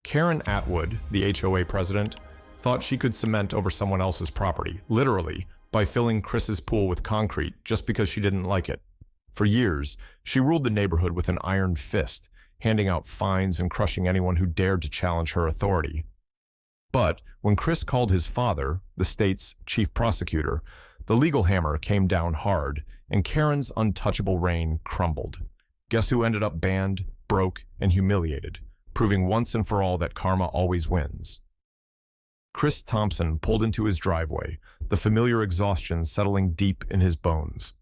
Karen Atwood, the HOA president, thought she could cement over someone else's property, literally, by filling Chris's pool with concrete just because she didn't like it. For years, she ruled the neighborhood with an iron fist, handing out fines and crushing anyone who dared to challenge her authority. But when Chris called his father, the state's chief prosecutor, the legal hammer came down hard, and Karen's untouchable reign crumbled. Guess who ended up banned, broke, and humiliated, proving once and for all that karma always wins? Chris Thompson pulled into his driveway, the familiar exhaustion settling deep in his bones.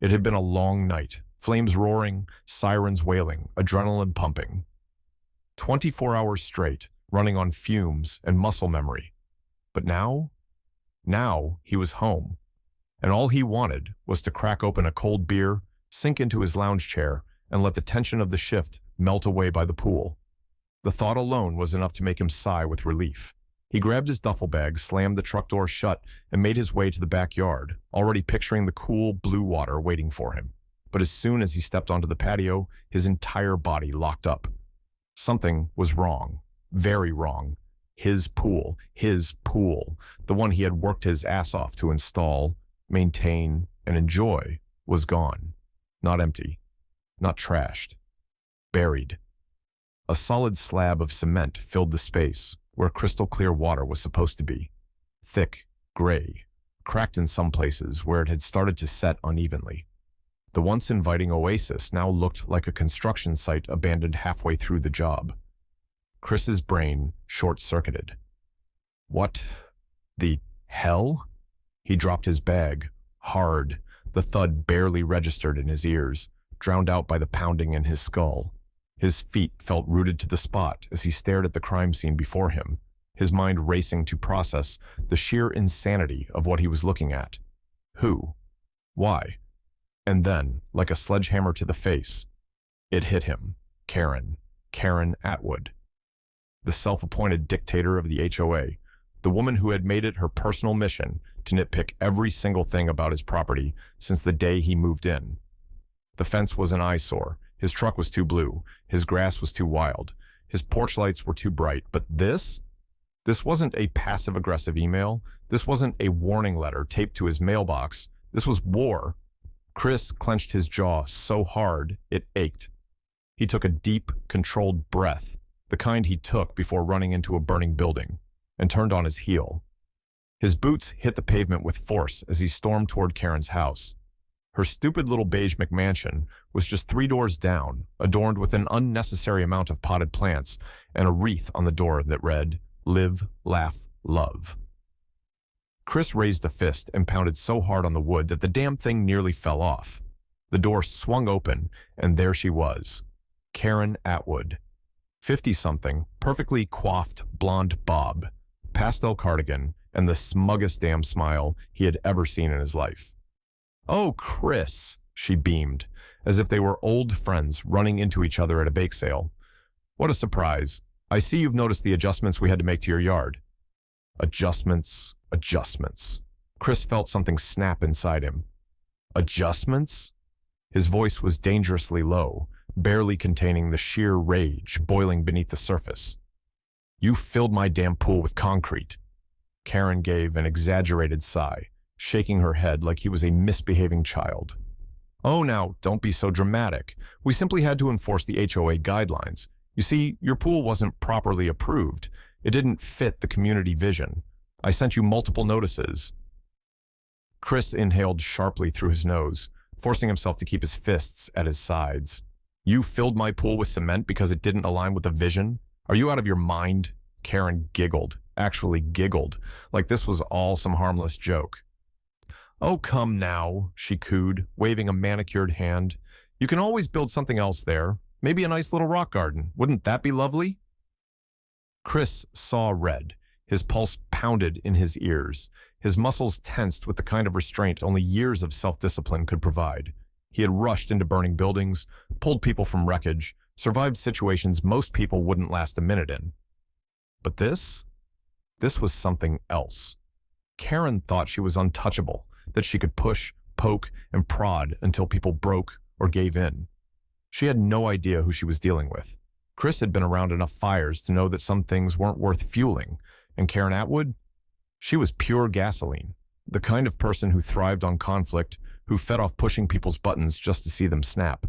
It had been a long night, flames roaring, sirens wailing, adrenaline pumping. 24 hours straight, running on fumes and muscle memory. But now he was home, and all he wanted was to crack open a cold beer, sink into his lounge chair, and let the tension of the shift melt away by the pool. The thought alone was enough to make him sigh with relief. He grabbed his duffel bag, slammed the truck door shut, and made his way to the backyard, already picturing the cool blue water waiting for him. But as soon as he stepped onto the patio, his entire body locked up. Something was wrong. Very wrong. His pool, the one he had worked his ass off to install, maintain, and enjoy, was gone. Not empty. Not trashed. Buried. A solid slab of cement filled the space where crystal clear water was supposed to be. Thick, gray, cracked in some places where it had started to set unevenly. The once inviting oasis now looked like a construction site abandoned halfway through the job. Chris's brain short-circuited. What the hell? He dropped his bag, hard, the thud barely registered in his ears, drowned out by the pounding in his skull. His feet felt rooted to the spot as he stared at the crime scene before him, his mind racing to process the sheer insanity of what he was looking at. Who? Why? And then, like a sledgehammer to the face, it hit him. Karen Atwood. The self-appointed dictator of the HOA, the woman who had made it her personal mission to nitpick every single thing about his property since the day he moved in. The fence was an eyesore. His truck was too blue. His grass was too wild. His porch lights were too bright. But this wasn't a passive-aggressive email. This wasn't a warning letter taped to his mailbox. This was war. Chris clenched his jaw so hard it ached. He took a deep, controlled breath, the kind he took before running into a burning building, and turned on his heel. His boots hit the pavement with force as he stormed toward Karen's house. Her stupid little beige McMansion was just 3 doors down, adorned with an unnecessary amount of potted plants and a wreath on the door that read, "Live, Laugh, Love." Chris raised a fist and pounded so hard on the wood that the damn thing nearly fell off. The door swung open, and there she was, Karen Atwood. 50-something, perfectly coiffed blonde bob, pastel cardigan, and the smuggest damn smile he had ever seen in his life. "Oh, Chris," she beamed, as if they were old friends running into each other at a bake sale. "What a surprise. I see you've noticed the adjustments we had to make to your yard." Adjustments. Chris felt something snap inside him. Adjustments? His voice was dangerously low, barely containing the sheer rage boiling beneath the surface. "You filled my damn pool with concrete." Karen gave an exaggerated sigh, shaking her head like he was a misbehaving child. "Oh, now, don't be so dramatic. We simply had to enforce the HOA guidelines. You see, your pool wasn't properly approved. It didn't fit the community vision. I sent you multiple notices." Chris inhaled sharply through his nose, forcing himself to keep his fists at his sides. "You filled my pool with cement because it didn't align with the vision? Are you out of your mind?" Karen giggled, actually giggled, like this was all some harmless joke. "Oh, come now," she cooed, waving a manicured hand. "You can always build something else there. Maybe a nice little rock garden. Wouldn't that be lovely?" Chris saw red. His pulse pounded in his ears. His muscles tensed with the kind of restraint only years of self-discipline could provide. He had rushed into burning buildings, pulled people from wreckage, survived situations most people wouldn't last a minute in. But this was something else. Karen thought she was untouchable, that she could push, poke, and prod until people broke or gave in. She had no idea who she was dealing with. Chris had been around enough fires to know that some things weren't worth fueling, and Karen Atwood? She was pure gasoline, the kind of person who thrived on conflict, who fed off pushing people's buttons just to see them snap.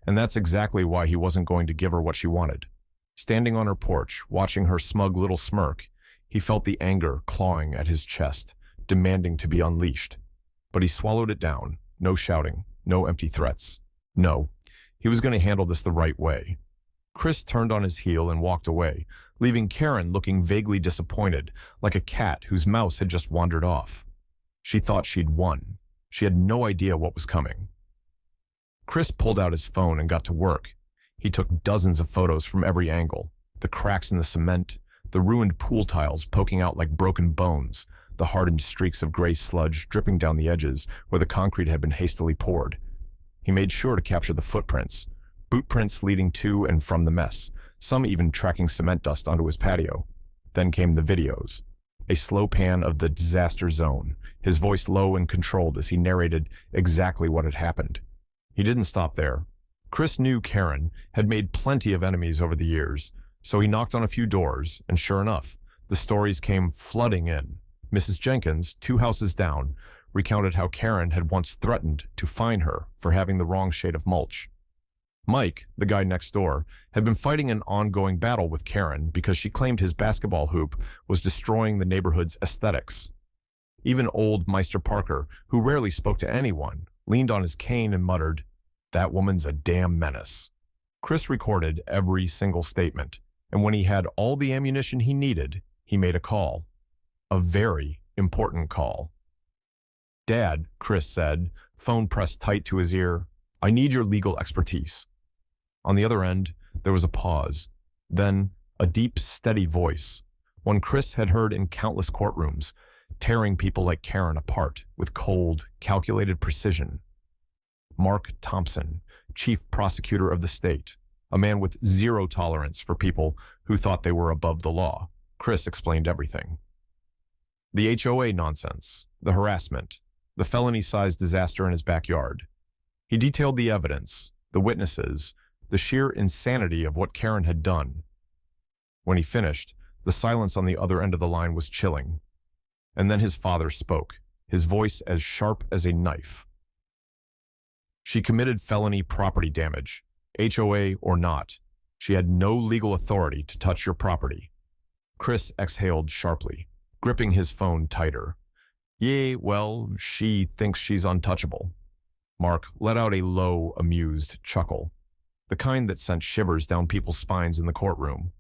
And that's exactly why he wasn't going to give her what she wanted. Standing on her porch, watching her smug little smirk, he felt the anger clawing at his chest, demanding to be unleashed. But he swallowed it down. No shouting, no empty threats. No, he was going to handle this the right way. Chris turned on his heel and walked away, leaving Karen looking vaguely disappointed, like a cat whose mouse had just wandered off. She thought she'd won. She had no idea what was coming. Chris pulled out his phone and got to work. He took dozens of photos from every angle. The cracks in the cement, the ruined pool tiles poking out like broken bones, the hardened streaks of gray sludge dripping down the edges where the concrete had been hastily poured. He made sure to capture the footprints, boot prints leading to and from the mess, some even tracking cement dust onto his patio. Then came the videos. A slow pan of the disaster zone, his voice low and controlled as he narrated exactly what had happened. He didn't stop there. Chris knew Karen had made plenty of enemies over the years, so he knocked on a few doors, and sure enough, the stories came flooding in. Mrs. Jenkins, 2 houses down, recounted how Karen had once threatened to fine her for having the wrong shade of mulch. Mike, the guy next door, had been fighting an ongoing battle with Karen because she claimed his basketball hoop was destroying the neighborhood's aesthetics. Even old Meister Parker, who rarely spoke to anyone, leaned on his cane and muttered, "That woman's a damn menace." Chris recorded every single statement, and when he had all the ammunition he needed, he made a call. A very important call. "Dad," Chris said, phone pressed tight to his ear, "I need your legal expertise." On the other end, there was a pause. Then, a deep, steady voice, one Chris had heard in countless courtrooms, tearing people like Karen apart with cold, calculated precision. Mark Thompson, chief prosecutor of the state, a man with zero tolerance for people who thought they were above the law. Chris explained everything. The HOA nonsense, the harassment, the felony-sized disaster in his backyard. He detailed the evidence, the witnesses, the sheer insanity of what Karen had done. When he finished, the silence on the other end of the line was chilling. And then his father spoke, his voice as sharp as a knife. "She committed felony property damage, HOA or not. She had no legal authority to touch your property." Chris exhaled sharply, gripping his phone tighter. "Yeah, well, she thinks she's untouchable." Mark let out a low, amused chuckle, the kind that sent shivers down people's spines in the courtroom.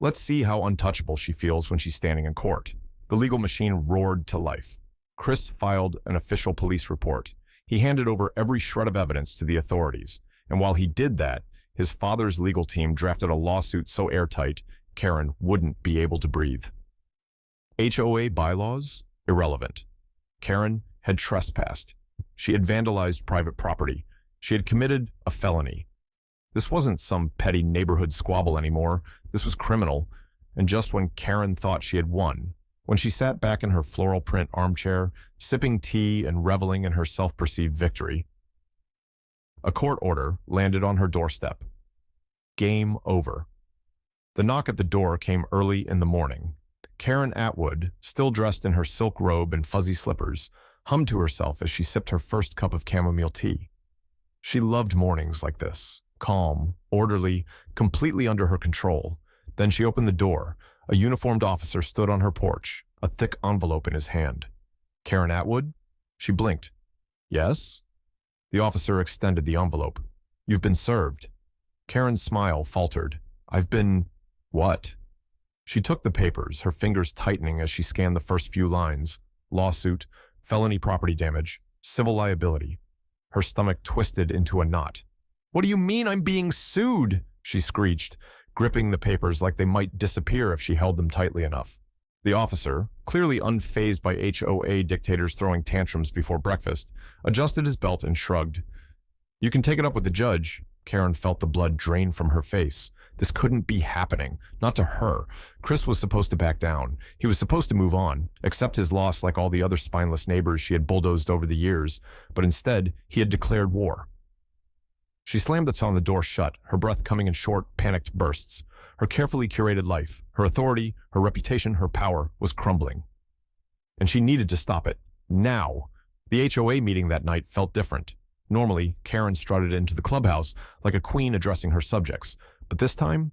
"Let's see how untouchable she feels when she's standing in court." The legal machine roared to life. Chris filed an official police report. He handed over every shred of evidence to the authorities, and while he did that, his father's legal team drafted a lawsuit so airtight, Karen wouldn't be able to breathe. HOA bylaws? Irrelevant. Karen had trespassed. She had vandalized private property. She had committed a felony. This wasn't some petty neighborhood squabble anymore. This was criminal. And just when Karen thought she had won, when she sat back in her floral print armchair, sipping tea and reveling in her self-perceived victory, a court order landed on her doorstep. Game over. The knock at the door came early in the morning. Karen Atwood, still dressed in her silk robe and fuzzy slippers, hummed to herself as she sipped her first cup of chamomile tea. She loved mornings like this, calm, orderly, completely under her control. Then she opened the door. A uniformed officer stood on her porch, a thick envelope in his hand. "Karen Atwood?" She blinked. "Yes?" The officer extended the envelope. "You've been served." Karen's smile faltered. "I've been... what?" She took the papers, her fingers tightening as she scanned the first few lines. Lawsuit, felony property damage, civil liability. Her stomach twisted into a knot. "What do you mean I'm being sued?" she screeched, gripping the papers like they might disappear if she held them tightly enough. The officer, clearly unfazed by HOA dictators throwing tantrums before breakfast, adjusted his belt and shrugged. "You can take it up with the judge." Karen felt the blood drain from her face. This couldn't be happening. Not to her. Chris was supposed to back down. He was supposed to move on, accept his loss like all the other spineless neighbors she had bulldozed over the years, but instead, he had declared war. She slammed on the door shut, her breath coming in short, panicked bursts. Her carefully curated life, her authority, her reputation, her power was crumbling. And she needed to stop it. Now. The HOA meeting that night felt different. Normally, Karen strutted into the clubhouse like a queen addressing her subjects. But this time,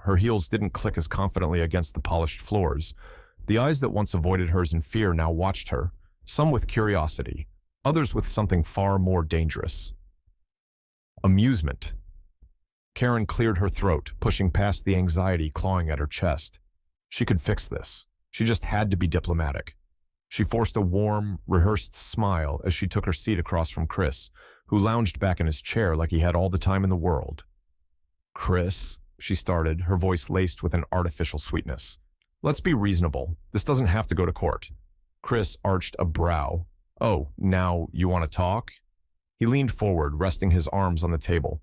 her heels didn't click as confidently against the polished floors. The eyes that once avoided hers in fear now watched her, some with curiosity, others with something far more dangerous. Amusement. Karen cleared her throat, pushing past the anxiety clawing at her chest. She could fix this. She just had to be diplomatic. She forced a warm, rehearsed smile as she took her seat across from Chris, who lounged back in his chair like he had all the time in the world. "Chris," she started, her voice laced with an artificial sweetness. "Let's be reasonable. This doesn't have to go to court." Chris arched a brow. "Oh, now you want to talk?" He leaned forward, resting his arms on the table.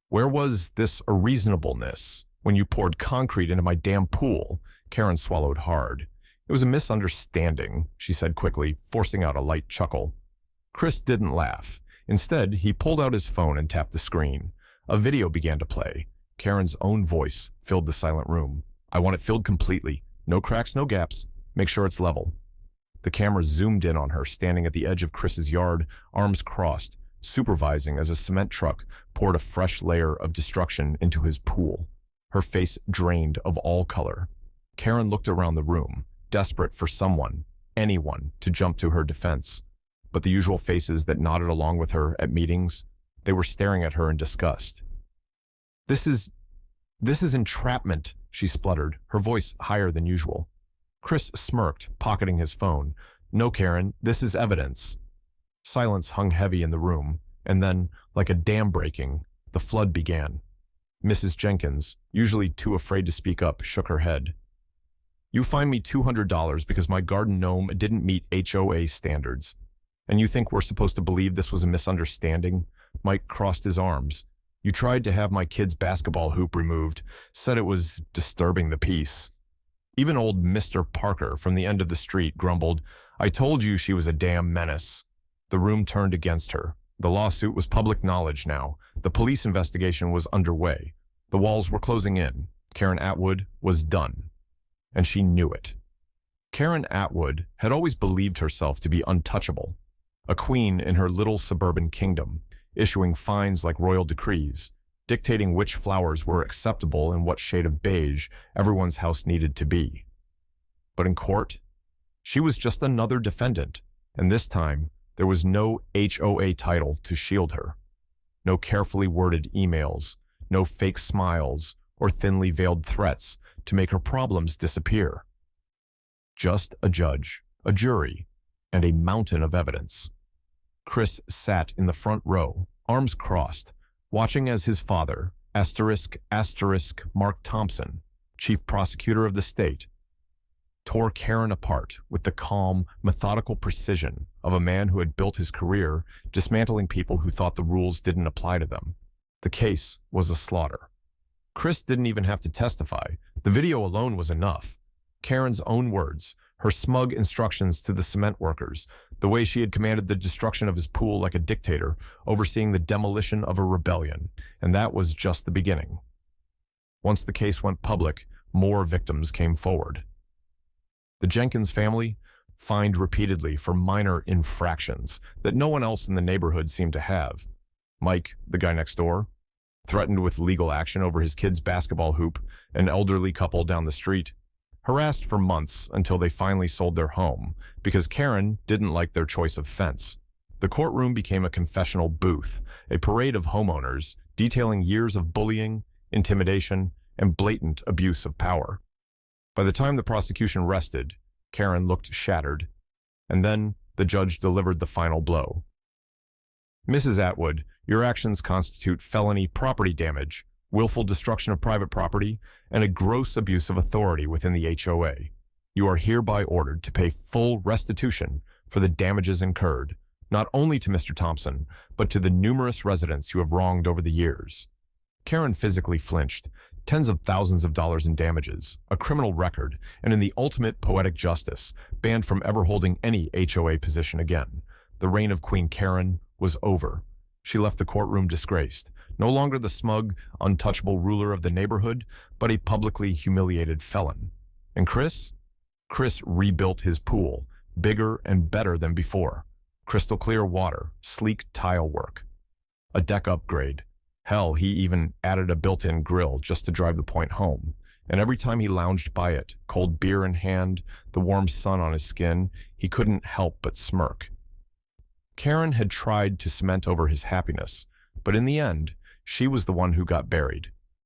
"Where was this reasonableness when you poured concrete into my damn pool?" Karen swallowed hard. "It was a misunderstanding," she said quickly, forcing out a light chuckle. Chris didn't laugh. Instead, he pulled out his phone and tapped the screen. A video began to play. Karen's own voice filled the silent room. "I want it filled completely. No cracks, no gaps. Make sure it's level." The camera zoomed in on her, standing at the edge of Chris's yard, arms crossed, supervising as a cement truck poured a fresh layer of destruction into his pool. Her face drained of all color. Karen looked around the room, desperate for someone, anyone, to jump to her defense. But the usual faces that nodded along with her at meetings, they were staring at her in disgust. This is entrapment," she spluttered, her voice higher than usual. Chris smirked, pocketing his phone. "No, Karen, this is evidence." Silence hung heavy in the room, and then, like a dam breaking, the flood began. Mrs. Jenkins, usually too afraid to speak up, shook her head. "You fined me $200 because my garden gnome didn't meet HOA standards. And you think we're supposed to believe this was a misunderstanding?" Mike crossed his arms. "You tried to have my kid's basketball hoop removed, said it was disturbing the peace." Even old Mr. Parker from the end of the street grumbled, "I told you she was a damn menace." The room turned against her. The lawsuit was public knowledge now. The police investigation was underway. The walls were closing in. Karen Atwood was done. And she knew it. Karen Atwood had always believed herself to be untouchable, a queen in her little suburban kingdom, issuing fines like royal decrees, dictating which flowers were acceptable and what shade of beige everyone's house needed to be. But in court, she was just another defendant, and this time there was no HOA title to shield her. No carefully worded emails, no fake smiles or thinly veiled threats to make her problems disappear. Just a judge, a jury, and a mountain of evidence. Chris sat in the front row, arms crossed, watching as his father, Mark Thompson, chief prosecutor of the state, tore Karen apart with the calm, methodical precision of a man who had built his career dismantling people who thought the rules didn't apply to them. The case was a slaughter. Chris didn't even have to testify. The video alone was enough. Karen's own words, her smug instructions to the cement workers, the way she had commanded the destruction of his pool like a dictator, overseeing the demolition of a rebellion, and that was just the beginning. Once the case went public, more victims came forward. The Jenkins family, fined repeatedly for minor infractions that no one else in the neighborhood seemed to have. Mike, the guy next door, threatened with legal action over his kid's basketball hoop, an elderly couple down the street, harassed for months until they finally sold their home because Karen didn't like their choice of fence. The courtroom became a confessional booth, a parade of homeowners detailing years of bullying, intimidation, and blatant abuse of power. By the time the prosecution rested, Karen looked shattered, and then the judge delivered the final blow. "Mrs. Atwood, your actions constitute felony property damage, willful destruction of private property, and a gross abuse of authority within the HOA. You are hereby ordered to pay full restitution for the damages incurred, not only to Mr. Thompson, but to the numerous residents you have wronged over the years." Karen physically flinched. Tens of thousands of dollars in damages, a criminal record, and in the ultimate poetic justice, banned from ever holding any HOA position again. The reign of Queen Karen was over. She left the courtroom disgraced, no longer the smug, untouchable ruler of the neighborhood, but a publicly humiliated felon. And Chris? Chris rebuilt his pool, bigger and better than before. Crystal clear water, sleek tile work, a deck upgrade. Hell, he even added a built-in grill just to drive the point home. And every time he lounged by it, cold beer in hand, the warm sun on his skin, he couldn't help but smirk. Karen had tried to cement over his happiness, but in the end, she was the one who got buried.